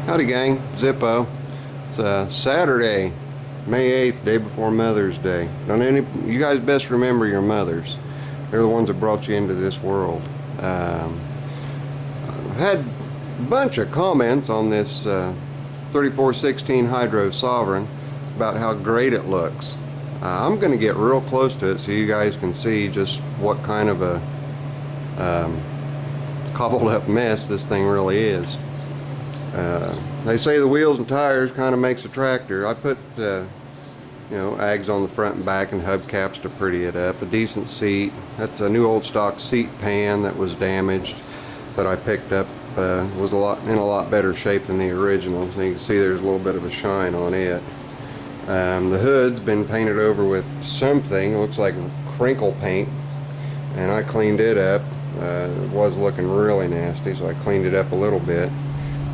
Howdy gang, Zippo. It's Saturday, May 8th, day before Mother's Day. You guys best remember your mothers. They're the ones that brought you into this world. I've had a bunch of comments on this 3416 Hydro Sovereign about how great it looks. I'm going to get real close to it so you guys can see just what kind of a cobbled up mess this thing really is. They say the wheels and tires kind of makes a tractor. I put ags on the front and back and hubcaps to pretty it up. A decent seat. That's a new old stock seat pan that was damaged that I picked up. Was in a lot better shape than the original. So you can see there's a little bit of a shine on it. The hood's been painted over with something. It looks like crinkle paint, and I cleaned it up. It was looking really nasty, so I cleaned it up a little bit.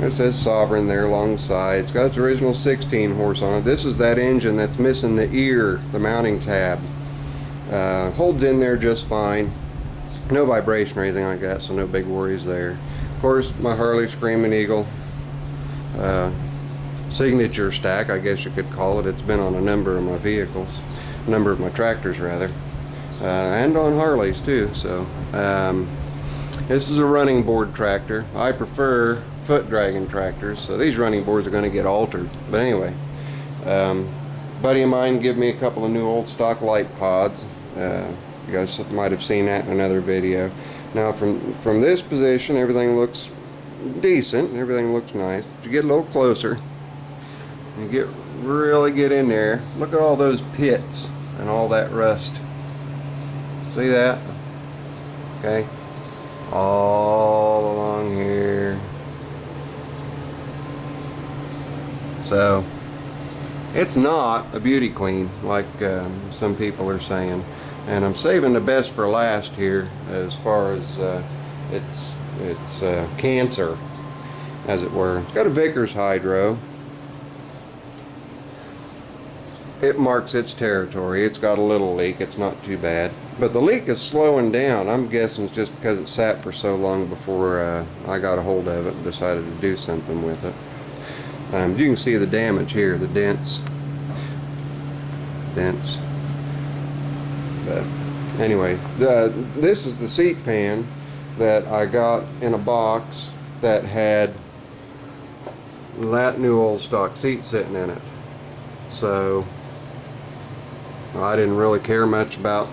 It says Sovereign there along the side. It's got its original 16 horse on it. This is that engine that's missing the ear, the mounting tab. Holds in there just fine. No vibration or anything like that, so no big worries there. Of course, my Harley Screaming Eagle signature stack, I guess you could call it. It's been on a number of my vehicles, a number of my tractors rather, and on Harleys too. So this is a running board tractor. I prefer foot dragging tractors, so these running boards are going to get altered. But anyway, buddy of mine gave me a couple of new old stock light pods. You guys might have seen that in another video. Now from this position, everything looks decent, everything looks nice. But you get a little closer and you really get in there, look at all those pits and all that rust. See that? Okay, all along here. So it's not a beauty queen like some people are saying, and I'm saving the best for last here as far as its cancer, as it were. It's got a Vickers hydro. It marks its territory. It's got a little leak. It's not too bad, but the leak is slowing down. I'm guessing it's just because it sat for so long before I got a hold of it and decided to do something with it. You can see the damage here, the dents. But anyway, this is the seat pan that I got in a box that had that new old stock seat sitting in it. So I didn't really care much about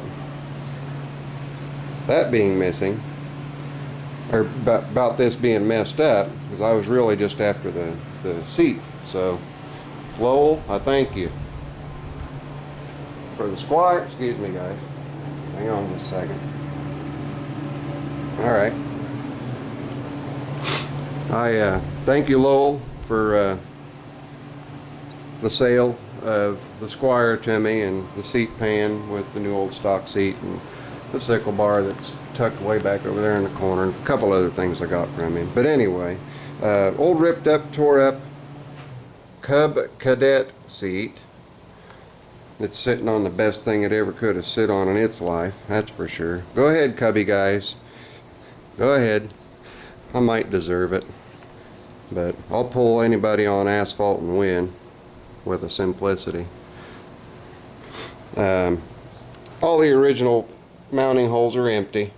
that being missing, or about this being messed up, because I was really just after the seat. So Lowell, I thank you for the Squire. Excuse me guys, hang on just a second. Alright, I thank you Lowell for the sale of the Squire to me, and the seat pan with the new old stock seat, and the sickle bar that's tucked way back over there in the corner, and a couple other things I got from him. But anyway, old ripped up, tore up Cub Cadet seat. It's sitting on the best thing it ever could have sit on in its life, that's for sure. Go ahead, Cubby guys, go ahead. I might deserve it, but I'll pull anybody on asphalt and win with a simplicity. All the original mounting holes are empty.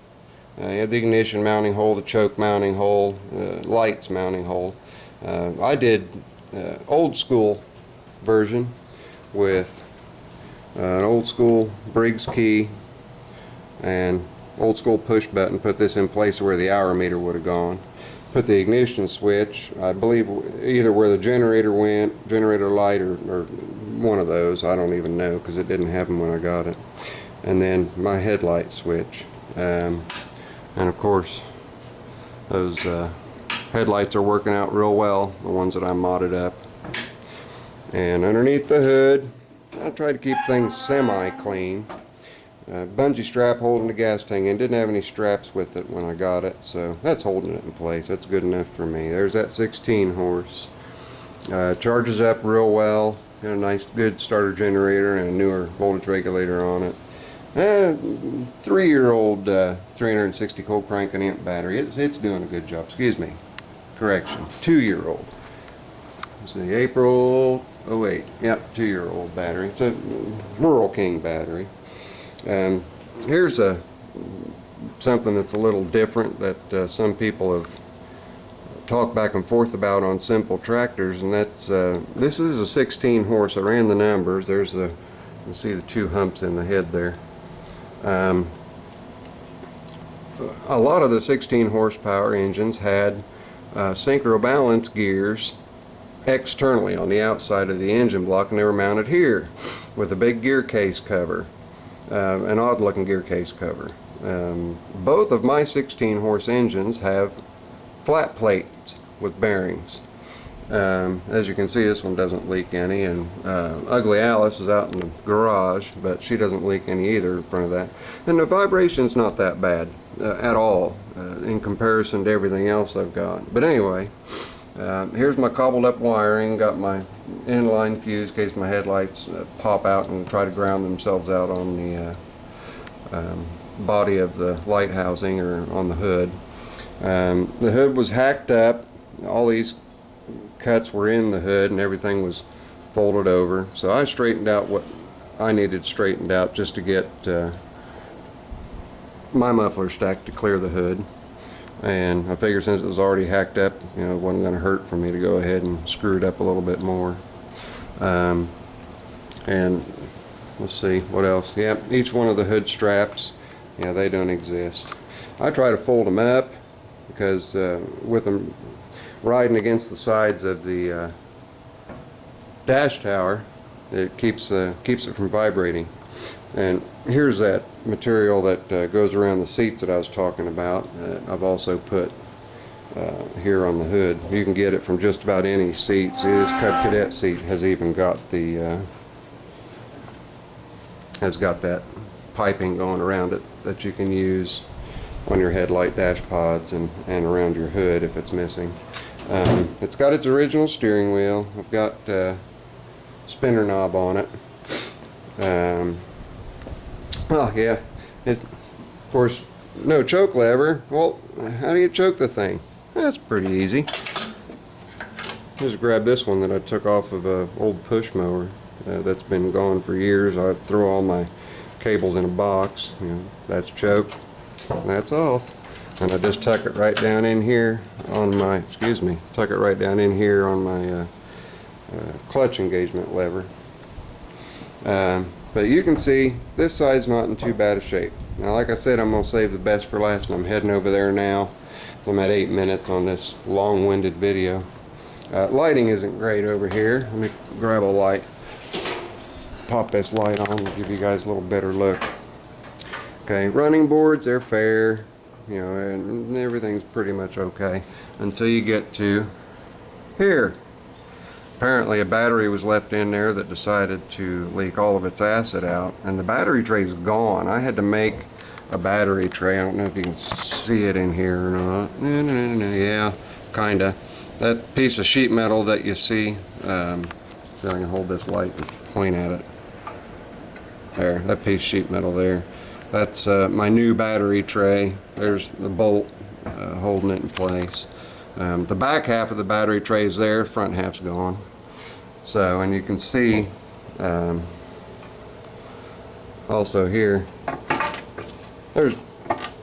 You have the ignition mounting hole, the choke mounting hole, lights mounting hole. I did old school version with an old school Briggs key and old school push button. Put this in place where the hour meter would have gone. Put the ignition switch, I believe, either where the generator went, generator light, or one of those. I don't even know because it didn't have them when I got it. And then my headlight switch. And of course, those headlights are working out real well, the ones that I modded up. And underneath the hood, I tried to keep things semi-clean. Bungee strap holding the gas tank in. Didn't have any straps with it when I got it, so that's holding it in place. That's good enough for me. There's that 16 horse. Charges up real well. Got a nice good starter generator and a newer voltage regulator on it. 3-year-old 360 cold crank and amp battery. It's doing a good job. Excuse me, correction, 2-year-old let's see, April '08. Yep, 2-year-old battery. It's a Rural King battery. Here's something that's a little different that some people have talked back and forth about on simple tractors, and that's this is a 16 horse. I ran the numbers. There's the, you can see the 2 humps in the head there. A lot of the 16 horsepower engines had synchro balance gears externally on the outside of the engine block, and they were mounted here with a big gear case cover, an odd looking gear case cover. Both of my 16 horse engines have flat plates with bearings. As you can see, this one doesn't leak any, and Ugly Alice is out in the garage, but she doesn't leak any either in front of that. And the vibration's not that bad at all in comparison to everything else I've got. But anyway, here's my cobbled up wiring. Got my inline fuse in case my headlights pop out and try to ground themselves out on the body of the light housing or on the hood. The hood was hacked up. All these cuts were in the hood and everything was folded over. So I straightened out what I needed straightened out just to get my muffler stack to clear the hood. And I figured since it was already hacked up, you know, it wasn't going to hurt for me to go ahead and screw it up a little bit more. And let's see what else. Yep, each one of the hood straps, yeah, they don't exist. I try to fold them up because with them riding against the sides of the dash tower, it keeps it from vibrating. And here's that material that goes around the seats that I was talking about. I've also put here on the hood. You can get it from just about any seat. See, this Cub Cadet seat has even got the has got that piping going around it that you can use on your headlight dash pods and around your hood if it's missing. It's got its original steering wheel. I've got spinner knob on it. Oh yeah, of course, no choke lever. Well, how do you choke the thing? That's pretty easy. Just grab this one that I took off of an old push mower that's been gone for years. I throw all my cables in a box. You know, that's choke. That's off. And I just tuck it right down in here on my, tuck it right down in here on my clutch engagement lever. But you can see this side's not in too bad a shape. Now, like I said, I'm going to save the best for last, and I'm heading over there now. I'm at 8 minutes on this long-winded video. Lighting isn't great over here. Let me grab a light, pop this light on, and give you guys a little better look. Okay, running boards, they're fair, you know, and everything's pretty much okay until you get to here. Apparently a battery was left in there that decided to leak all of its acid out, and the battery tray's gone. I had to make a battery tray. I don't know if you can see it in here or not. Yeah, kinda. That piece of sheet metal that you see, see if I can hold this light and point at it. There, that piece of sheet metal there. That's my new battery tray. There's the bolt holding it in place. The back half of the battery tray is there, front half's gone. So, and you can see also here, there's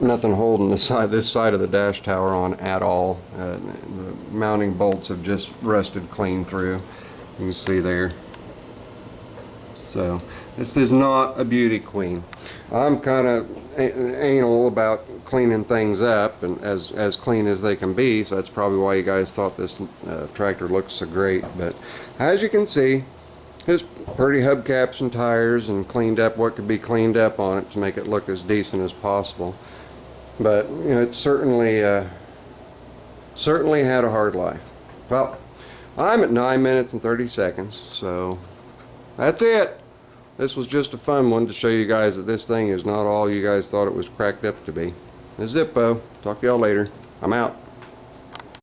nothing holding this side of the dash tower on at all. The mounting bolts have just rusted clean through. You can see there. So this is not a beauty queen. I'm kind of anal about cleaning things up, and as clean as they can be, so that's probably why you guys thought this tractor looks so great. But as you can see, there's pretty hubcaps and tires, and cleaned up what could be cleaned up on it to make it look as decent as possible. But you know, it certainly had a hard life. Well, I'm at 9 minutes and 30 seconds, so that's it. This was just a fun one to show you guys that this thing is not all you guys thought it was cracked up to be. This is Zippo. Talk to y'all later. I'm out.